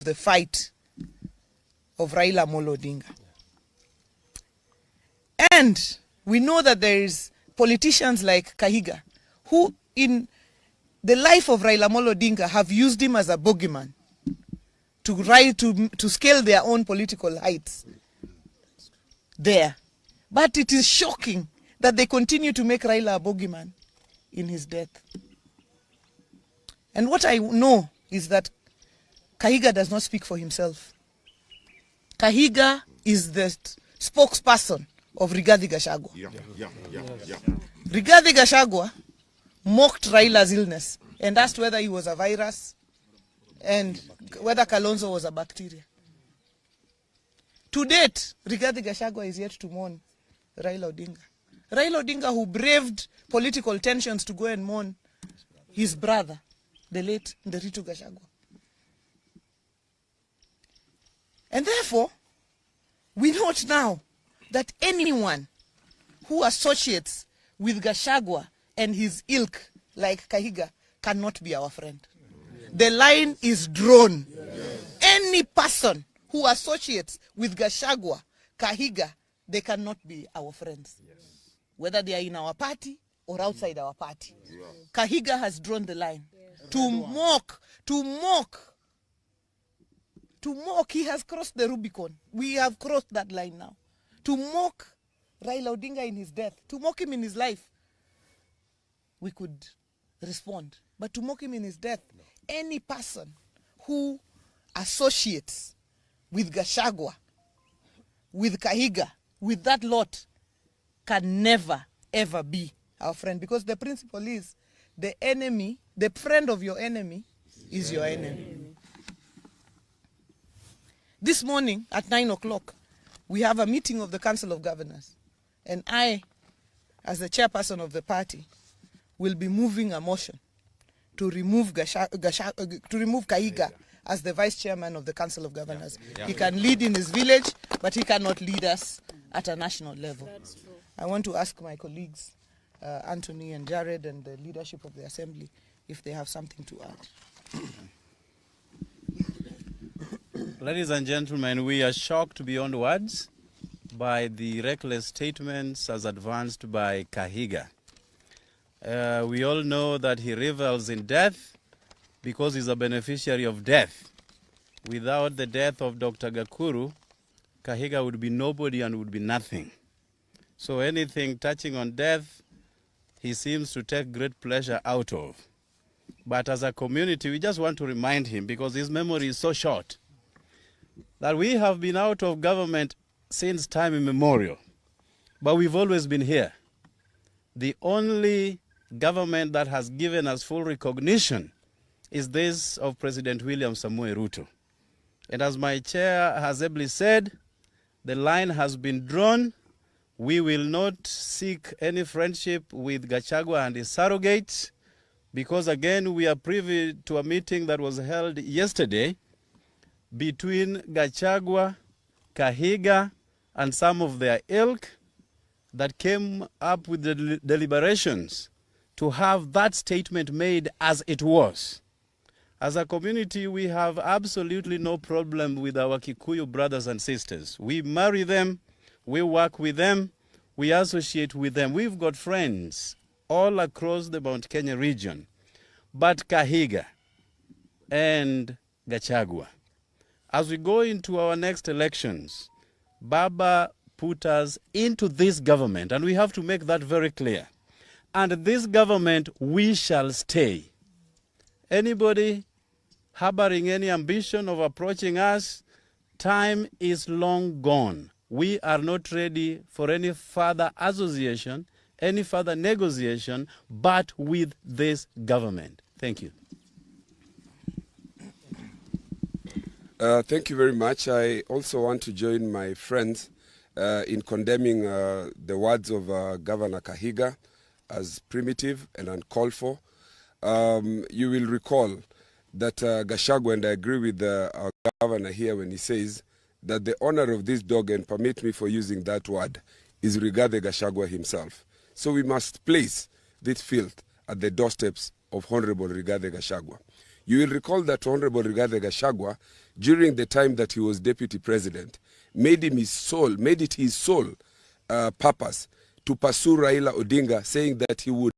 the fight of Raila Amolo Odinga. And we know that there is politicians like Kahiga who in the life of Raila Amolo Odinga have used him as a bogeyman to scale their own political heights there. But it is shocking that they continue to make Raila a bogeyman in his death. And what I know is that Kahiga does not speak for himself. Kahiga is the spokesperson of Rigathi Gachagua. Rigathi Gachagua mocked Raila's illness and asked whether he was a virus and whether Kalonzo was a bacteria. To date, Rigathi Gachagua is yet to mourn Raila Odinga. Raila Odinga, who braved political tensions to go and mourn his brother, the late Nderitu Gachagua. And therefore, we note now that anyone who associates with Gachagua and his ilk, like Kahiga, cannot be our friend. The line is drawn. Any person who associates with Gachagua, Kahiga, they cannot be our friends. Whether they are in our party or outside our party. Kahiga has drawn the line. To mock, he has crossed the Rubicon. We have crossed that line now. To mock Raila Odinga in his death, to mock him in his life, we could respond. But to mock him in his death, any person who associates with Gachagua, with Kahiga, with that lot, can never, ever be our friend. Because the principle is, the enemy, the friend of your enemy is your enemy. This morning at 9 o'clock, we have a meeting of the Council of Governors. And I, as the chairperson of the party, will be moving a motion to remove Kahiga as the vice chairman of the Council of Governors. He can lead in his village, but he cannot lead us at a national level. That's true. I want to ask my colleagues, Anthony and Jared and the leadership of the Assembly, if they have something to add. Ladies and gentlemen, we are shocked beyond words by the reckless statements as advanced by Kahiga. We all know that he revels in death because he's a beneficiary of death. Without the death of Dr. Gakuru, Kahiga would be nobody and would be nothing. So anything touching on death, he seems to take great pleasure out of. But as a community, we just want to remind him, because his memory is so short, that we have been out of government since time immemorial, but we've always been here. The only government that has given us full recognition is this of President William Samoei Ruto. And as my chair has ably said, the line has been drawn. We will not seek any friendship with Gachagua and his surrogates, because again, we are privy to a meeting that was held yesterday between Gachagua, Kahiga, and some of their ilk that came up with the deliberations to have that statement made as it was. As a community, we have absolutely no problem with our Kikuyu brothers and sisters. We marry them, we work with them, we associate with them. We've got friends all across the Mount Kenya region. But Kahiga and Gachagua, as we go into our next elections, Baba put us into this government, and we have to make that very clear. And this government, we shall stay. Anybody harboring any ambition of approaching us, time is long gone. We are not ready for any further association, any further negotiation, but with this government. Thank you. Thank you very much. I also want to join my friends in condemning the words of Governor Kahiga as primitive and uncalled for. You will recall that Gachagua, and I agree with our governor here when he says that the owner of this dog, and permit me for using that word, is Rigathi Gachagua himself. So we must place this filth at the doorsteps of Honorable Rigathi Gachagua. You will recall that Honorable Rigathi Gachagua, during the time that he was deputy president, made it his sole purpose to pursue Raila Odinga, saying that he would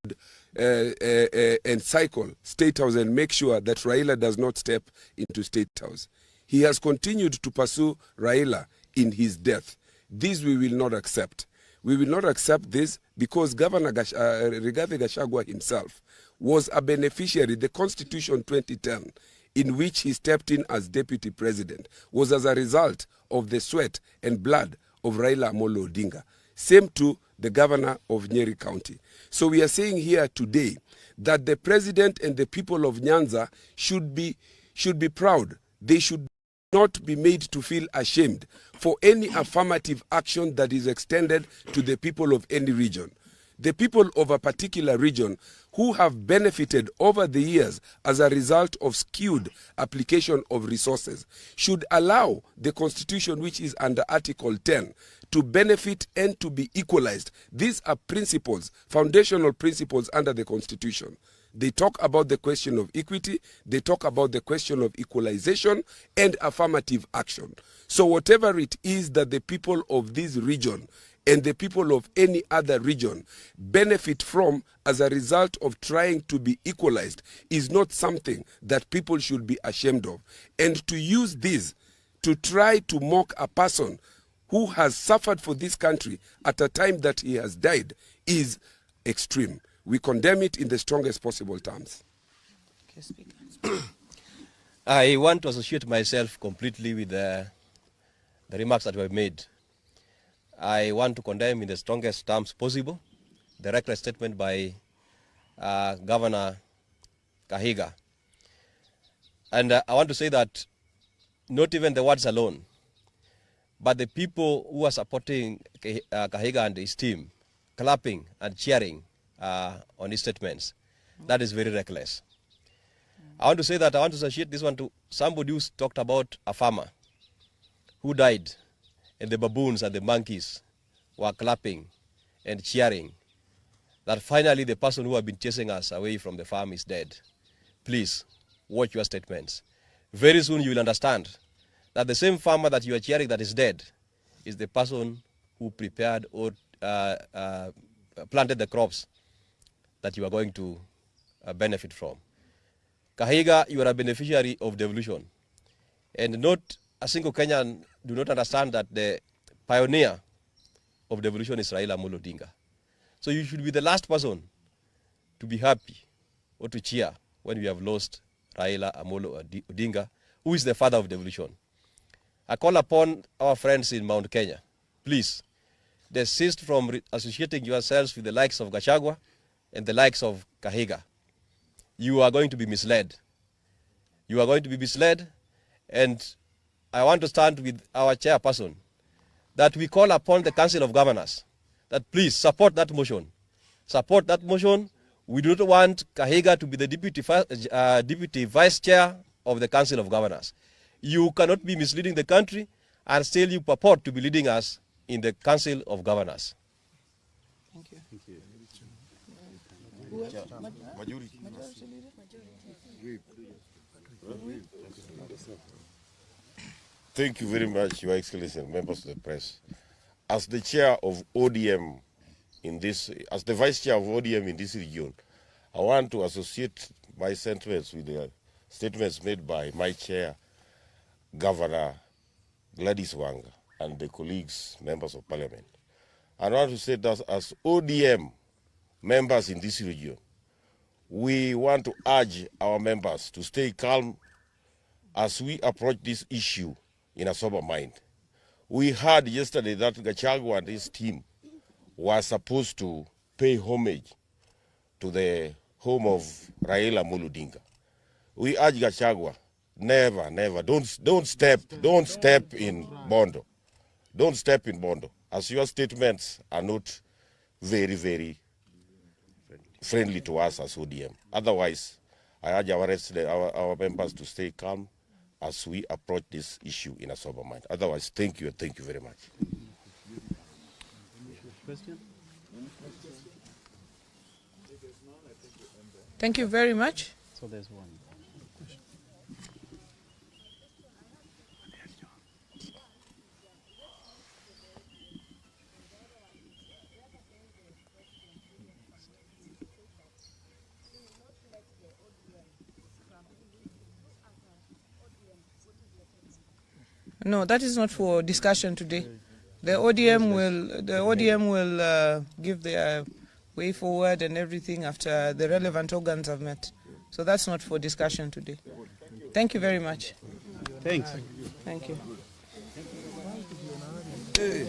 encircle State House and make sure that Raila does not step into State House. He has continued to pursue Raila in his death. This we will not accept. We will not accept this because Governor Rigathi Gachagua himself was a beneficiary. The Constitution 2010, in which he stepped in as deputy president, was as a result of the sweat and blood of Raila Amolo Odinga. Same to the governor of Nyeri County. So we are saying here today that the president and the people of Nyanza should be proud. They should not be made to feel ashamed for any affirmative action that is extended to the people of any region. The people of a particular region who have benefited over the years as a result of skewed application of resources should allow the Constitution, which is under Article 10, to benefit and to be equalized. These are principles, foundational principles under the Constitution. They talk about the question of equity, they talk about the question of equalization and affirmative action. So whatever it is that the people of this region and the people of any other region benefit from as a result of trying to be equalized is not something that people should be ashamed of. And to use this to try to mock a person who has suffered for this country at a time that he has died is extreme. We condemn it in the strongest possible terms. I want to associate myself completely with the remarks that were made. I want to condemn in the strongest terms possible the reckless statement by Governor Kahiga. And I want to say that not even the words alone, but the people who are supporting Kahiga and his team, clapping and cheering on his statements, that is very reckless. I want to say that I want to associate this one to somebody who talked about a farmer who died, and the baboons and the monkeys were clapping and cheering that finally the person who had been chasing us away from the farm is dead. Please watch your statements. Very soon you will understand that the same farmer that you are cheering that is dead is the person who prepared or planted the crops that you are going to benefit from. Kahiga, you are a beneficiary of devolution. And not a single Kenyan do not understand that the pioneer of devolution is Raila Amolo Odinga. So you should be the last person to be happy or to cheer when we have lost Raila Amolo Odinga, who is the father of devolution. I call upon our friends in Mount Kenya, please, desist from associating yourselves with the likes of Gachagua and the likes of Kahiga. You are going to be misled. You are going to be misled, and I want to stand with our chairperson that we call upon the Council of Governors that please support that motion. Support that motion. We do not want Kahiga to be the deputy vice chair of the Council of Governors. You cannot be misleading the country and still you purport to be leading us in the Council of Governors. Thank you. Thank you. Thank you very much, Your Excellency and members of the press. As the chair of ODM as the vice chair of ODM in this region, I want to associate my sentiments with the statements made by my chair, Governor Gladys Wanga, and the colleagues, members of parliament. I want to say that as ODM members in this region, we want to urge our members to stay calm as we approach this issue in a sober mind. We heard yesterday that Gachagua and his team were supposed to pay homage to the home of Raila Amolo Odinga. We urge Gachagua, never, don't step in Bondo. Don't step in Bondo, as your statements are not very, very friendly to us as ODM. Otherwise, I urge our members to stay calm as we approach this issue in a sober mind. Otherwise, thank you very much. Question? Thank you very much. So there's one. No, that is not for discussion today. The ODM will give their way forward and everything after the relevant organs have met. So that's not for discussion today. Thank you very much. Thanks. Thank you. Hey,